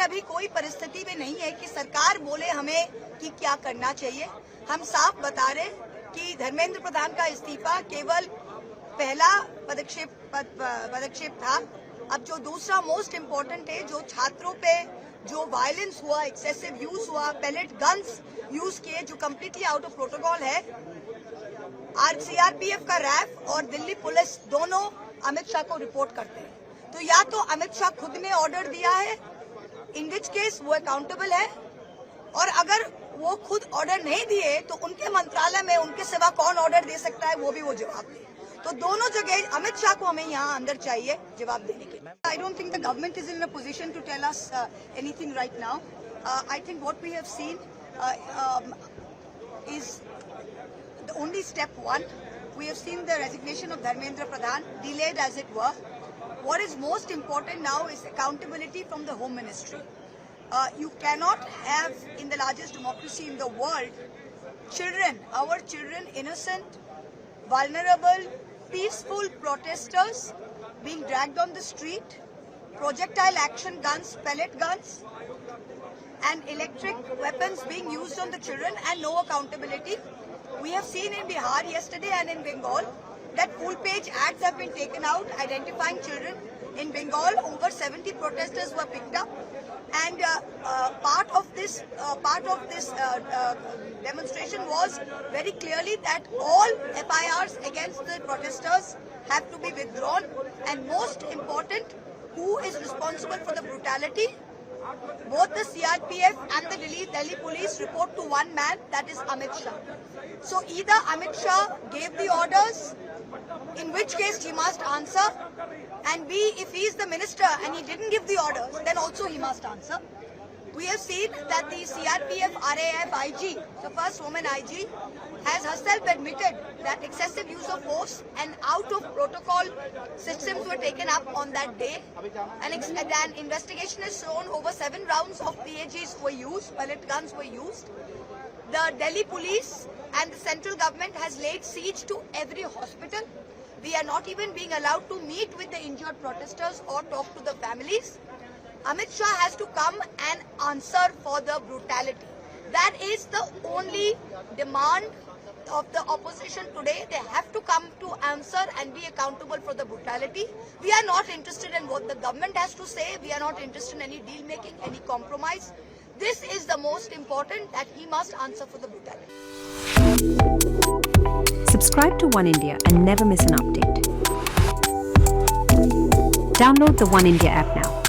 अभी कोई परिस्थिति में नहीं है कि सरकार बोले हमें कि क्या करना चाहिए। हम साफ बता रहे कि धर्मेंद्र प्रधान का इस्तीफा केवल पहला पदक्षेप था। अब जो दूसरा मोस्ट इम्पोर्टेंट है, जो छात्रों पे जो वायलेंस हुआ, एक्सेसिव यूज हुआ, पैलेट गन्स यूज किए, जो कम्प्लीटली आउट ऑफ प्रोटोकॉल है, सीआरपीएफ का रैफ और दिल्ली पुलिस दोनों अमित शाह को रिपोर्ट करते हैं। तो या तो अमित शाह खुद ने ऑर्डर दिया है, इन विच केस वो अकाउंटेबल है, और अगर वो खुद ऑर्डर नहीं दिए तो उनके मंत्रालय में उनके सिवा कौन ऑर्डर दे सकता है, वो भी वो जवाब दे। तो दोनों जगह अमित शाह को हमें यहाँ अंदर चाहिए जवाब देने के लिए। I don't think the government is in a position to tell us anything right now. I think what we have seen is the only step one. We have seen the resignation of Dharmendra Pradhan, delayed as it were. What is most important now is accountability from the Home Ministry. You cannot have, in the largest democracy in the world, children, our children, innocent, vulnerable, peaceful protesters being dragged on the street, projectile action guns, pellet guns, and electric weapons being used on the children, and no accountability. We have seen in Bihar yesterday and in Bengal that full-page ads have been taken out identifying children. In Bengal, over 70 protesters were picked up, and part of this demonstration was very clearly that all FIRs against the protesters have to be withdrawn, and most important, who is responsible for the brutality? Both the CRPF and the Delhi police report to one man, that is Amit Shah. So either Amit Shah gave the orders, in which case he must answer, and B, if he is the minister and he didn't give the orders, then also he must answer. We have seen that the CRPF RAF IG, the first woman IG, has herself admitted that excessive use of force and out of protocol systems were taken up on that day. An investigation has shown over 7 rounds of PAGs were used, pellet guns were used. The Delhi police and the central government has laid siege to every hospital. We are not even being allowed to meet with the injured protesters or talk to the families. Amit Shah has to come and answer for the brutality. That is the only demand of the opposition today. They have to come to answer and be accountable for the brutality. We are not interested in what the government has to say. We are not interested in any deal making, any compromise. This is the most important, that he must answer for the brutality. Subscribe to One India and never miss an update. Download the One India app now.